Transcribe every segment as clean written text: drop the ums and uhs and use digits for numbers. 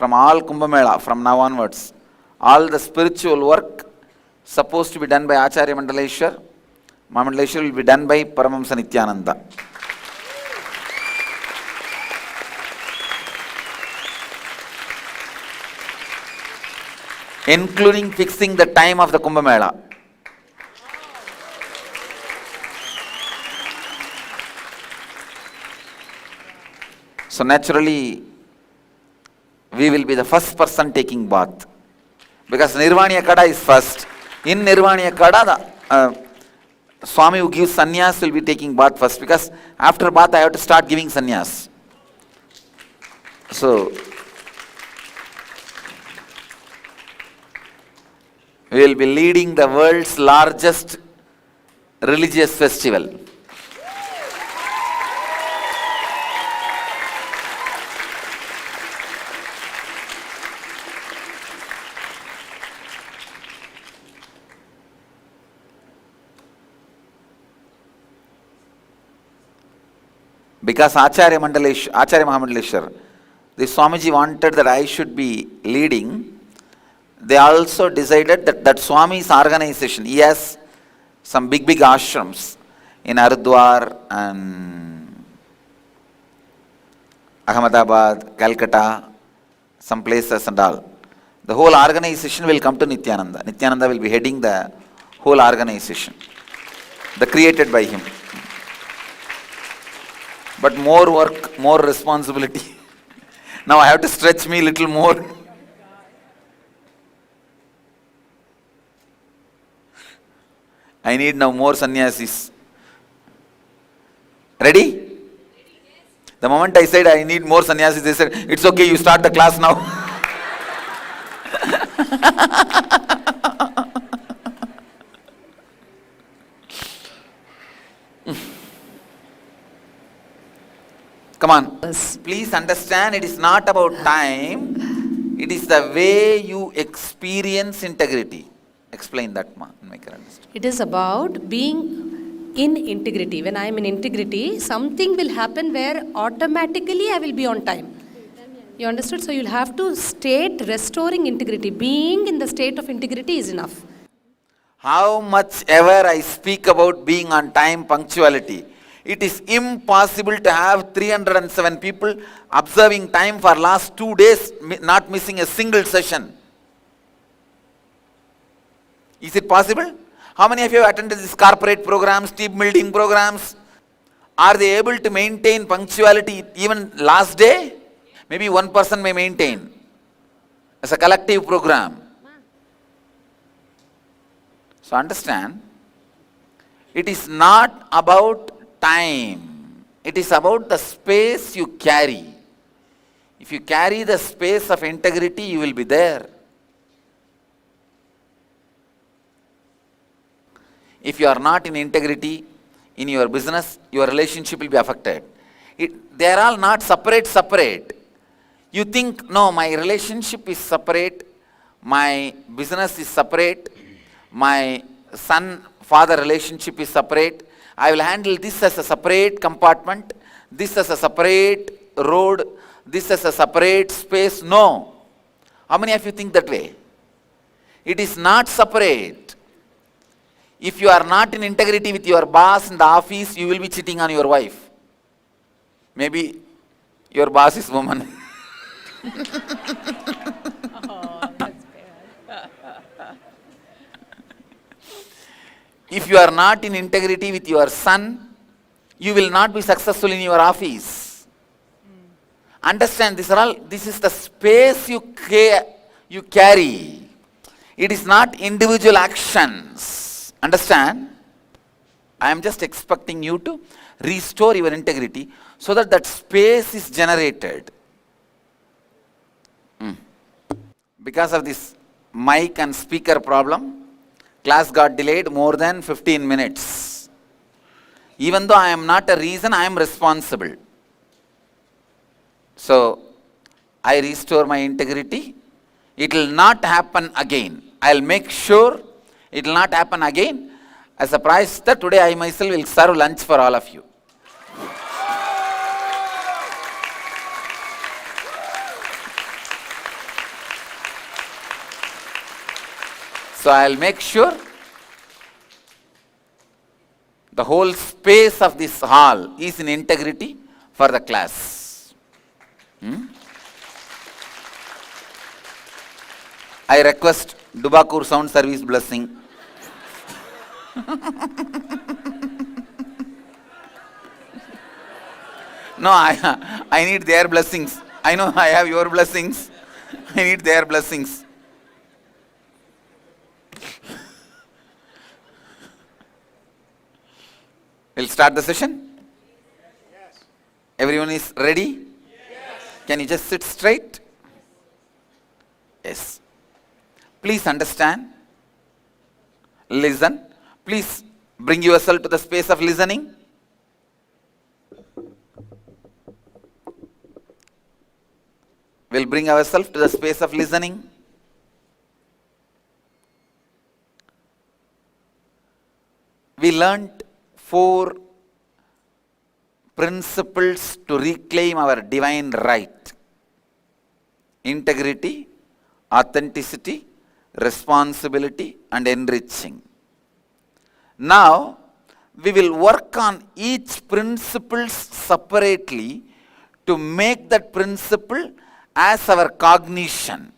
from all Kumbh Mela from now onwards. All the spiritual work supposed to be done by Acharya Mandaleshwar, Mahamandaleshwar will be done by Paramahamsa Nityananda. Including fixing the time of the Kumbh Mela. So naturally, we will be the first person taking bath. Because Nirvaniya Kada is first. In Nirvaniya Kada, the Swami who gives sannyas will be taking bath first. Because after bath, I have to start giving sannyas. So, we will be leading the world's largest religious festival. Because Acharya Mahamandaleshwar, the Swamiji wanted that I should be leading. They also decided that Swami's organization, he has some big ashrams in Haridwar and Ahmedabad, Calcutta, some places and all. The whole organization will come to Nityananda. Nityananda will be heading the whole organization, created by him. But more work, more responsibility. Now I have to stretch me a little more. I need now more sannyasis. Ready? The moment I said I need more sannyasis, they said, it's okay, you start the class now. Come on. Please understand, it is not about time. It is the way you experience integrity. Explain that, ma. Make her understand. It is about being in integrity. When I am in integrity, something will happen where automatically I will be on time. You understood? So you'll have to state restoring integrity. Being in the state of integrity is enough. How much ever I speak about being on time, punctuality, it is impossible to have 307 people observing time for last 2 days, not missing a single session. Is it possible? How many of you have attended these corporate programs, team building programs? Are they able to maintain punctuality even last day? Maybe one person may maintain as a collective program. So understand, it is not about time. It is about the space you carry. If you carry the space of integrity, you will be there. If you are not in integrity in your business, your relationship will be affected. They are all not separate. You think, no, my relationship is separate, my business is separate, my son-father relationship is separate, I will handle this as a separate compartment, this as a separate road, this as a separate space. No. How many of you think that way? It is not separate. If you are not in integrity with your boss in the office, you will be cheating on your wife. Maybe your boss is woman. That's bad. If you are not in integrity with your son, you will not be successful in your office. Understand, this is the space you carry. It is not individual actions. Understand? I am just expecting you to restore your integrity so that space is generated. Because of this mic and speaker problem, class got delayed more than 15 minutes. Even though I am not a reason, I am responsible. So, I restore my integrity. It will not happen again. I will make sure it will not happen again. As a prize, today I myself will serve lunch for all of you. So I'll make sure the whole space of this hall is in integrity for the class. I request Dubakur Sound Service blessing. No, I need their blessings. I know I have your blessings. I need their blessings. We'll start the session. Yes. Everyone is ready? Yes. Can you just sit straight? Yes. Please understand. Listen. Please bring yourself to the space of listening. We'll bring ourselves to the space of listening. We learnt 4 principles to reclaim our divine right: integrity, authenticity, responsibility, and enriching. Now, we will work on each principle separately to make that principle as our cognition.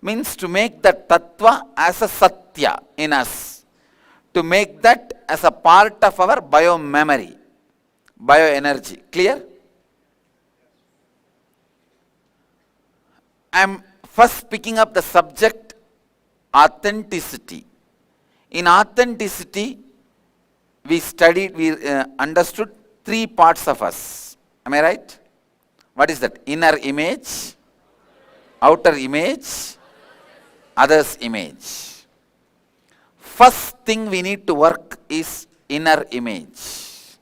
Means to make that tattva as a satya in us. To make that as a part of our bio-memory, bio-energy. Clear? I am first picking up the subject authenticity. In authenticity, we understood 3 parts of us. Am I right? What is that? Inner image, outer image, others' image. First thing we need to work is inner image.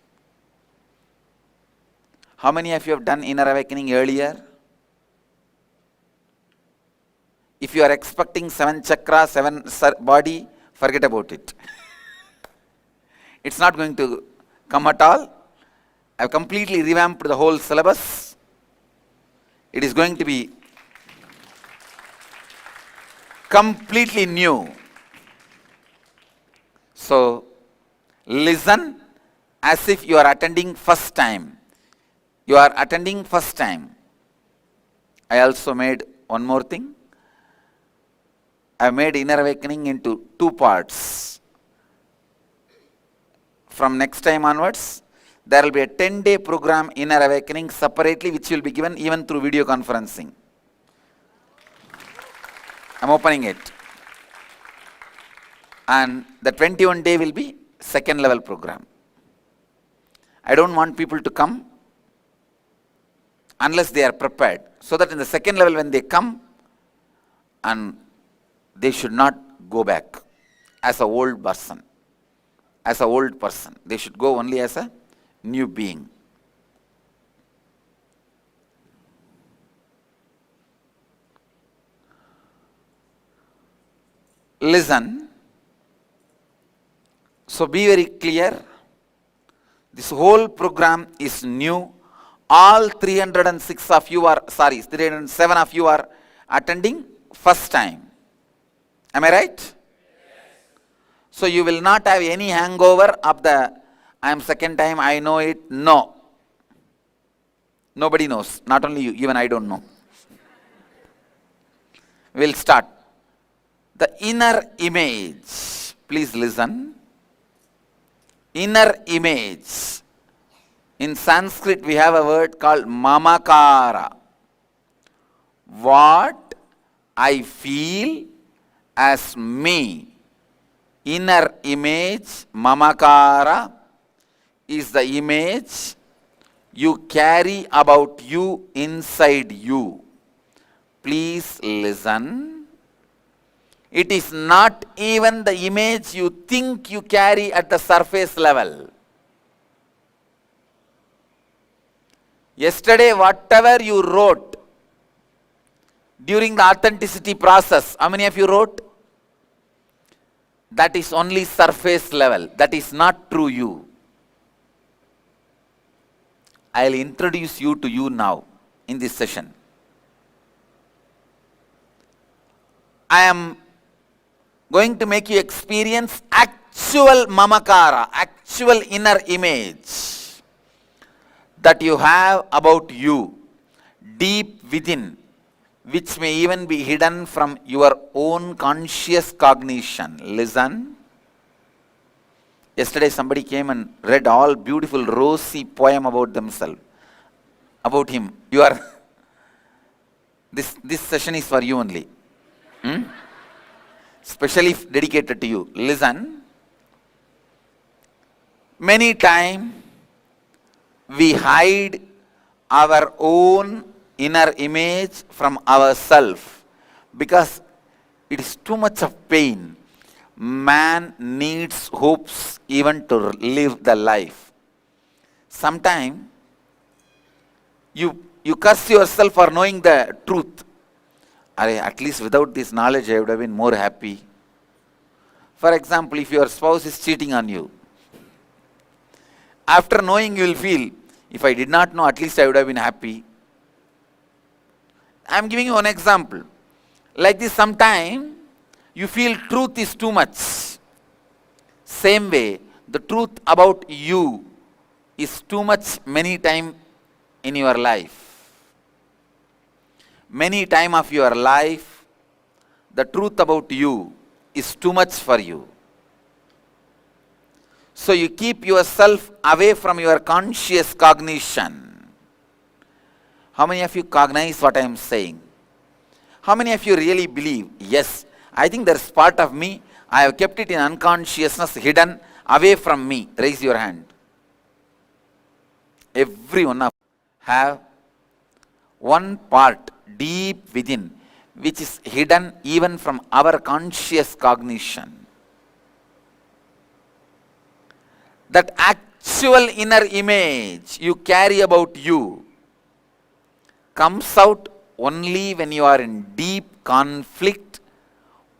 How many of you have done inner awakening earlier? If you are expecting 7 chakra, 7 body, forget about it. It's not going to come at all. I've completely revamped the whole syllabus. It is going to be completely new. So, listen as if you are attending first time. You are attending first time. I also made one more thing. I made inner awakening into 2 parts. From next time onwards, there will be a 10-day program inner awakening separately, which will be given even through video conferencing. I'm opening it. And the 21-day will be second level program. I don't want people to come unless they are prepared. So that in the second level when they come, and they should not go back as an old person. As an old person. They should go only as a new being. Listen. So be very clear. This whole program is new. All 306 of you are, 307 of you are attending first time. Am I right? Yes. So you will not have any hangover of the, I am second time, I know it. No. Nobody knows. Not only you, even I don't know. We'll start. The inner image. Please listen. Inner image. In Sanskrit, we have a word called mamakara. What I feel as me. Inner image, mamakara, is the image you carry about you inside you. Please listen. It is not even the image you think you carry at the surface level. Yesterday, whatever you wrote during the authenticity process, how many of you wrote? That is only surface level. That is not true you. I will introduce you to you now in this session. I am going to make you experience actual mamakara, actual inner image that you have about you, deep within, which may even be hidden from your own conscious cognition. Listen. Yesterday somebody came and read all beautiful rosy poem about themselves, about him. You are, this session is for you only. Specially dedicated to you. Listen. Many times we hide our own inner image from ourselves because it is too much of pain. Man needs hopes even to live the life. Sometimes you curse yourself for knowing the truth. At least without this knowledge I would have been more happy. For example, if your spouse is cheating on you, after knowing you will feel, if I did not know, at least I would have been happy. I am giving you one example. Like this, sometime you feel truth is too much. Same way, the truth about you is too much many times in your life. Many time of your life, the truth about you is too much for you. So you keep yourself away from your conscious cognition. How many of you cognize what I am saying? How many of you really believe, yes, I think there is part of me, I have kept it in unconsciousness, hidden away from me. Raise your hand. Every one of you have one part deep within which is hidden even from our conscious cognition. That actual inner image you carry about you comes out only when you are in deep conflict,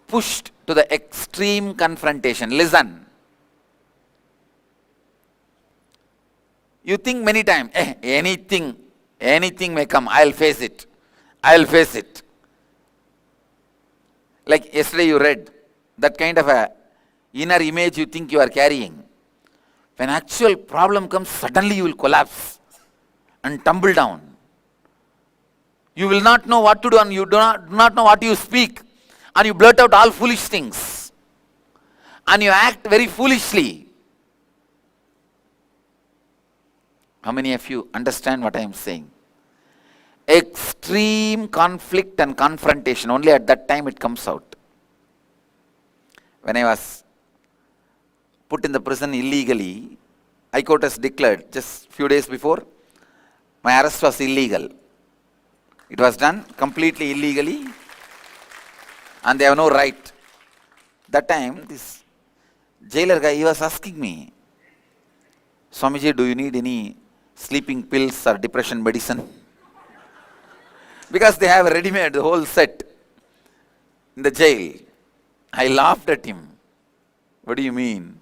pushed to the extreme confrontation. Listen. You think many times, anything may come, I'll face it. I'll face it. Like yesterday you read, that kind of a inner image you think you are carrying. When actual problem comes, suddenly you will collapse and tumble down. You will not know what to do and you do not know what you speak. And you blurt out all foolish things. And you act very foolishly. How many of you understand what I am saying? Extreme conflict and confrontation, only at that time it comes out. When I was put in the prison illegally, High Court has declared just few days before, my arrest was illegal. It was done completely illegally and they have no right. That time, this jailer guy, he was asking me, Swamiji, do you need any sleeping pills or depression medicine? Because they have ready-made the whole set in the jail. I laughed at him. What do you mean?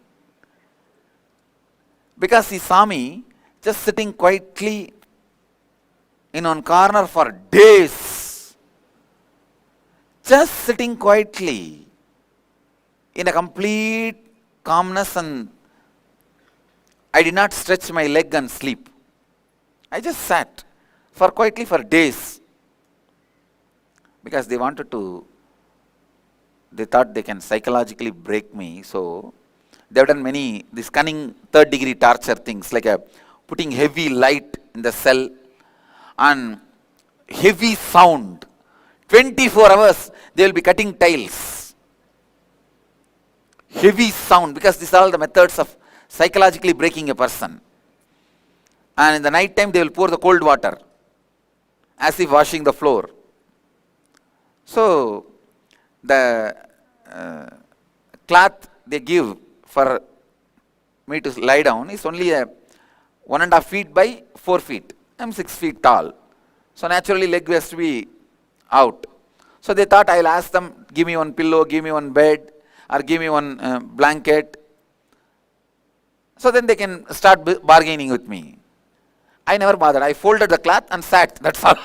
Because he saw me just sitting quietly in one corner for days. Just sitting quietly in a complete calmness, and I did not stretch my leg and sleep. I just sat quietly for days. Because they thought they can psychologically break me. So they have done many, this cunning third degree torture things, like putting heavy light in the cell and heavy sound. 24 hours they will be cutting tiles. Heavy sound, because these are all the methods of psychologically breaking a person. And in the night time they will pour the cold water as if washing the floor. So the cloth they give for me to lie down is only 1.5 feet by 4 feet. I am 6 feet tall. So naturally leg has to be out. So they thought I'll ask them, give me one pillow, give me one bed, or give me one blanket. So then they can start bargaining with me. I never bothered. I folded the cloth and sat. That's all.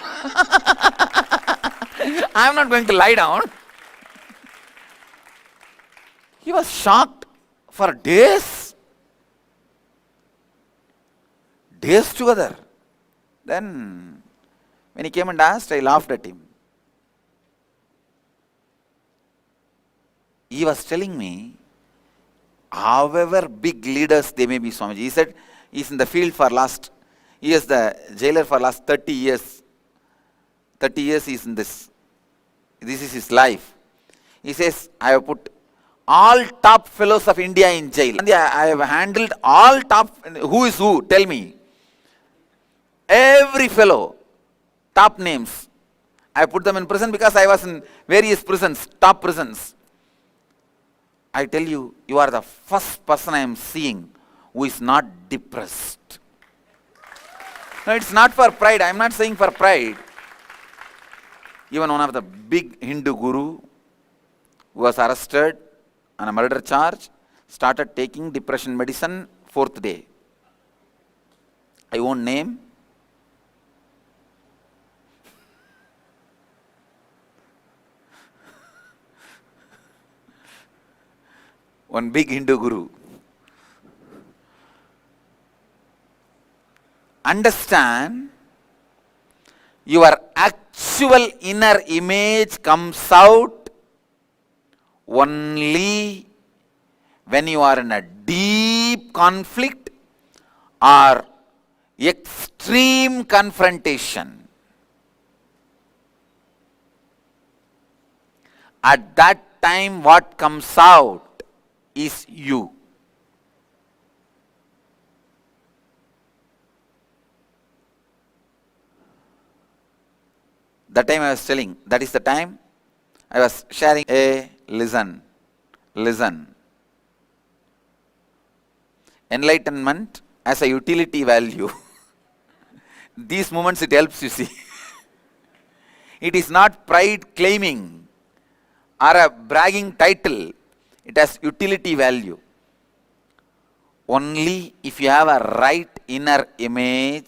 I am not going to lie down. He was shocked for days. Days together. Then, when he came and asked, I laughed at him. He was telling me, however big leaders they may be, Swamiji, he said, he's in the field for he is the jailer for last 30 years. 30 years he's in this. This is his life. He says, I have put all top fellows of India in jail. And I have handled all top, who is who? Tell me. Every fellow, top names. I put them in prison because I was in various prisons, top prisons. I tell you, you are the first person I am seeing who is not depressed. No, it's not for pride. I am not saying for pride. Even one of the big Hindu guru who was arrested on a murder charge started taking depression medicine 4th day. I won't name. One big Hindu guru. Understand, your actual inner image comes out only when you are in a deep conflict or extreme confrontation. At that time, what comes out is you. That time I was telling, that is the time I was sharing. Listen. Enlightenment as a utility value. These moments it helps, you see. It is not pride claiming or a bragging title. It has utility value. Only if you have a right inner image,